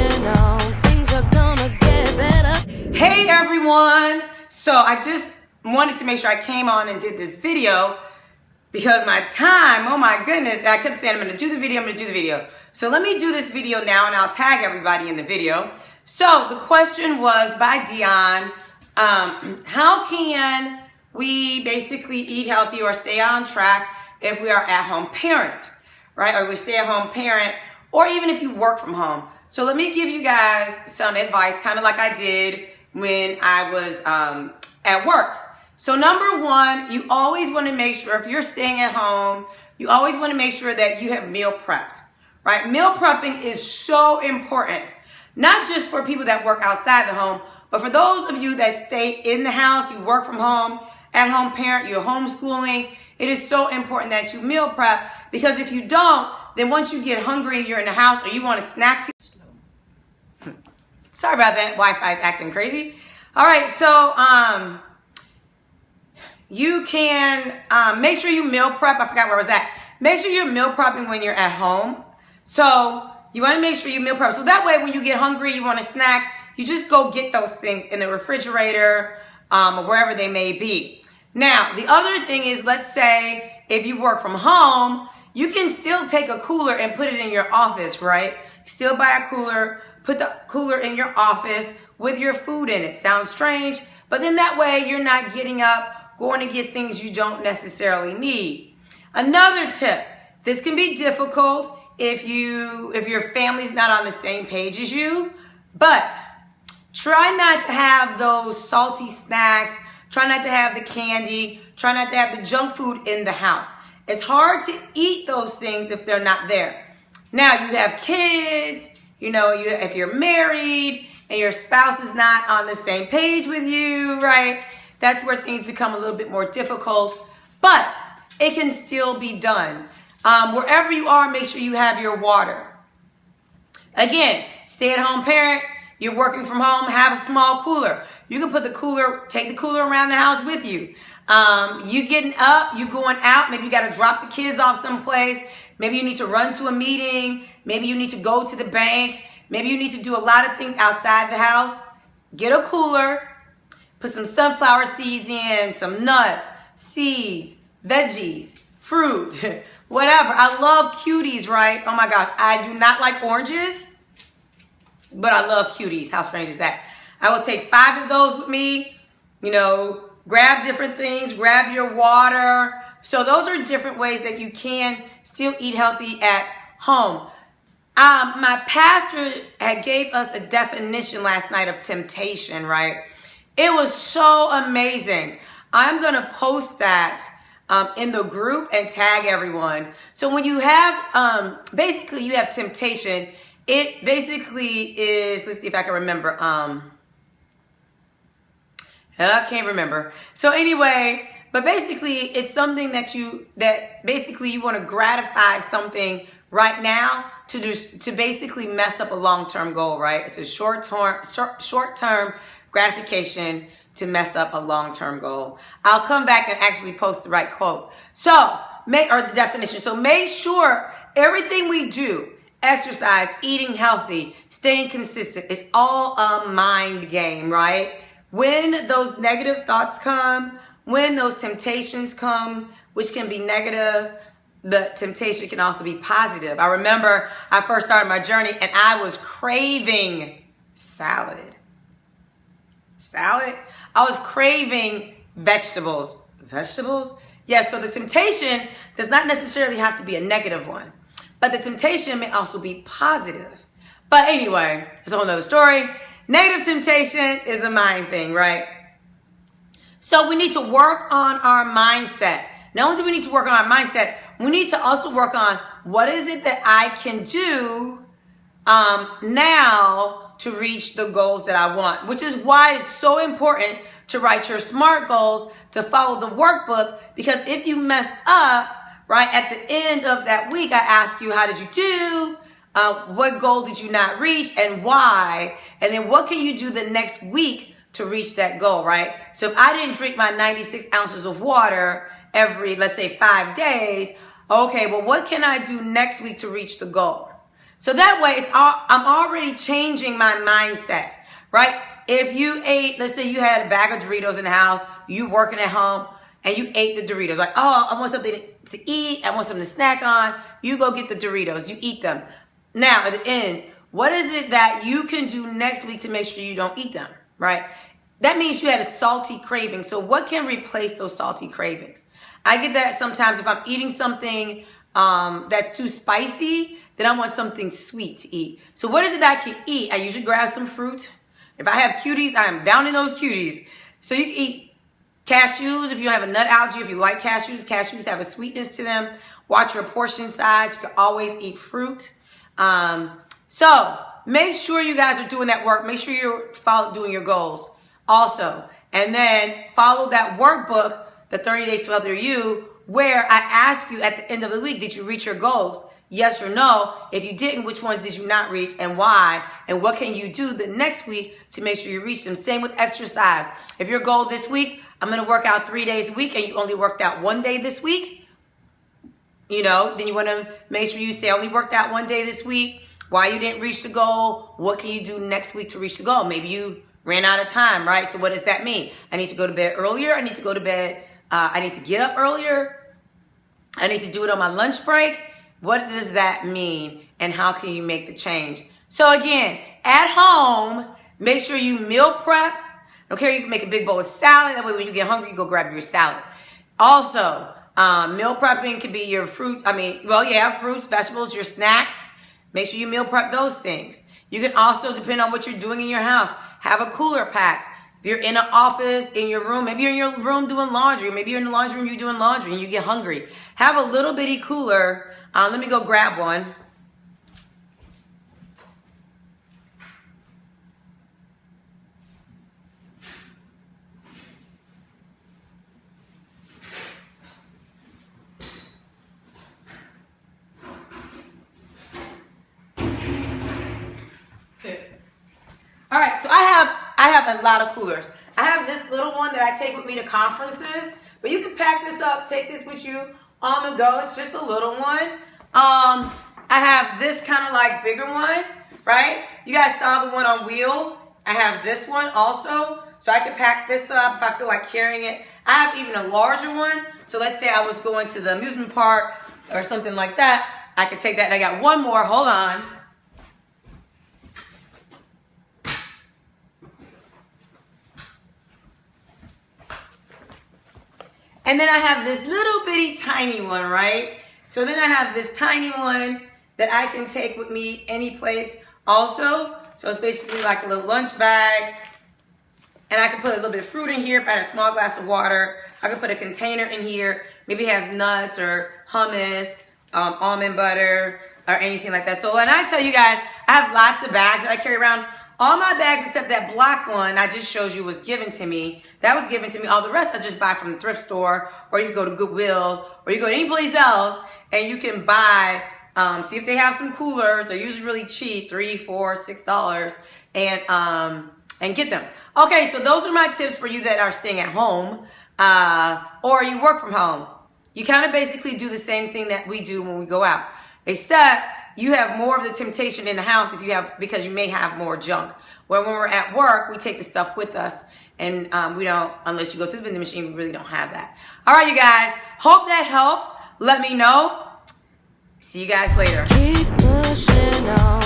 going on. Things are gonna get better. Hey everyone! So I just wanted to make sure I came on and did this video because my time, oh my goodness, I kept saying I'm going to do the video, So let me do this video now and I'll tag everybody in the video. So the question was by Dion, how can we basically eat healthy or stay on track if we are at-home parent, right? Or we stay at-home parent, or even if you work from home. So let me give you guys some advice, kind of like I did when I was at work. So number one, you always want to make sure if you're staying at home, you always want to make sure that you have meal prepped, right? Meal prepping is so important, not just for people that work outside the home, but for those of you that stay in the house, you work from home, at-home parent, you're homeschooling. It is so important that you meal prep, because if you don't, then once you get hungry and you're in the house or you want a snack, sorry about that, Wi-Fi is acting crazy. All right, so you can make sure you meal prep. I forgot where I was at. Make sure you're meal prepping when you're at home. So you want to make sure you meal prep. So that way when you get hungry, you want a snack, you just go get those things in the refrigerator or wherever they may be. Now, the other thing is, let's say if you work from home, you can still take a cooler and put it in your office, right? Still buy a cooler, put the cooler in your office with your food in it. Sounds strange, but then that way you're not getting up, going to get things you don't necessarily need. Another tip, this can be difficult if your family's not on the same page as you, but try not to have those salty snacks, try not to have the candy, try not to have the junk food in the house. It's hard to eat those things if they're not there. Now you have kids, if you're married and your spouse is not on the same page with you, right? That's where things become a little bit more difficult, but it can still be done. Wherever you are, make sure you have your water. Again, stay-at-home parent, you're working from home, have a small cooler. You can take the cooler around the house with you. You getting up, you going out, maybe you got to drop the kids off someplace. Maybe you need to run to a meeting. Maybe you need to go to the bank. Maybe you need to do a lot of things outside the house. Get a cooler, put some sunflower seeds in, some nuts, seeds, veggies, fruit, whatever. I love cuties, right? Oh my gosh, I do not like oranges, but I love cuties. How strange is that? I will take 5 of those with me, grab different things, grab your water. So those are different ways that you can still eat healthy at home. My pastor had gave us a definition last night of temptation, right? It was so amazing. I'm going to post that in the group and tag everyone. So when you have, basically you have temptation, it basically is, let's see if I can remember. I can't remember. So anyway, but basically it's something that basically you want to gratify something right now to basically mess up a long-term goal, right? It's a short-term gratification to mess up a long-term goal. I'll come back and actually post the right quote. So, or the definition. So make sure everything we do, exercise, eating healthy, staying consistent, it's all a mind game, right? When those negative thoughts come, when those temptations come, which can be negative, the temptation can also be positive. I remember I first started my journey and I was craving salad. I was craving vegetables. Yes, so the temptation does not necessarily have to be a negative one, but the temptation may also be positive. But anyway, it's a whole nother story. Negative temptation is a mind thing, right? So we need to work on our mindset. Not only do we need to work on our mindset, we need to also work on what is it that I can do now to reach the goals that I want, which is why it's so important to write your SMART goals, to follow the workbook, because if you mess up, right, at the end of that week, I ask you, how did you do? What goal did you not reach and why? And then what can you do the next week to reach that goal, right? So if I didn't drink my 96 ounces of water every, let's say 5 days, okay, well, what can I do next week to reach the goal? So that way I'm already changing my mindset, right? If you ate, let's say you had a bag of Doritos in the house, you working at home, and you ate the Doritos. Like, oh, I want something to eat. I want something to snack on. You go get the Doritos. You eat them. Now, at the end, what is it that you can do next week to make sure you don't eat them, right? That means you had a salty craving. So what can replace those salty cravings? I get that sometimes if I'm eating something that's too spicy, then I want something sweet to eat. So what is it that I can eat? I usually grab some fruit. If I have cuties, I am down in those cuties. So you can eat cashews if you have a nut allergy. If you like cashews, cashews have a sweetness to them. Watch your portion size. You can always eat fruit. So make sure you guys are doing that work. Make sure you're doing your goals also. And then follow that workbook, the 30 Days to Healthier You, where I ask you at the end of the week, did you reach your goals? Yes or no? If you didn't, which ones did you not reach and why? And what can you do the next week to make sure you reach them? Same with exercise. If your goal this week, I'm going to work out 3 days a week, and you only worked out 1 day this week, then you want to make sure you say, I only worked out 1 day this week. Why you didn't reach the goal? What can you do next week to reach the goal? Maybe you ran out of time, right? So what does that mean? I need to go to bed earlier. I need to go to bed. I need to get up earlier. I need to do it on my lunch break. What does that mean? And how can you make the change? So again, at home, make sure you meal prep. Don't care, you can make a big bowl of salad. That way when you get hungry, you go grab your salad. Also, meal prepping can be your fruits. Fruits, vegetables, your snacks. Make sure you meal prep those things. You can also, depend on what you're doing in your house, have a cooler packed. If you're in an office, in your room, maybe you're in your room doing laundry, maybe you're in the laundry room, you're doing laundry and you get hungry. Have a little bitty cooler. Let me go grab one. All right, so I have a lot of coolers. I have this little one that I take with me to conferences, but you can pack this up, take this with you on the go. It's just a little one. I have this kind of like bigger one, right? You guys saw the one on wheels. I have this one also, so I can pack this up if I feel like carrying it. I have even a larger one, so let's say I was going to the amusement park or something like that. I could take that, and I got one more. Hold on. And then I have this little bitty tiny one, right? So then I have this tiny one that I can take with me any place also. So it's basically like a little lunch bag. And I can put a little bit of fruit in here. If I had a small glass of water, I can put a container in here. Maybe it has nuts or hummus, almond butter, or anything like that. So when I tell you guys, I have lots of bags that I carry around. All my bags except that black one I just showed you was given to me. That was given to me. All the rest I just buy from the thrift store, or you go to Goodwill, or you go to any place else, and you can buy, see if they have some coolers. They're usually really cheap, $3, $4, $6, and get them. Okay, so those are my tips for you that are staying at home, or you work from home. You kind of basically do the same thing that we do when we go out, except you have more of the temptation in the house because you may have more junk. When we're at work, we take the stuff with us, and we don't, unless you go to the vending machine, we really don't have that. All right, you guys, hope that helps. Let me know. See you guys later. Keep pushing on.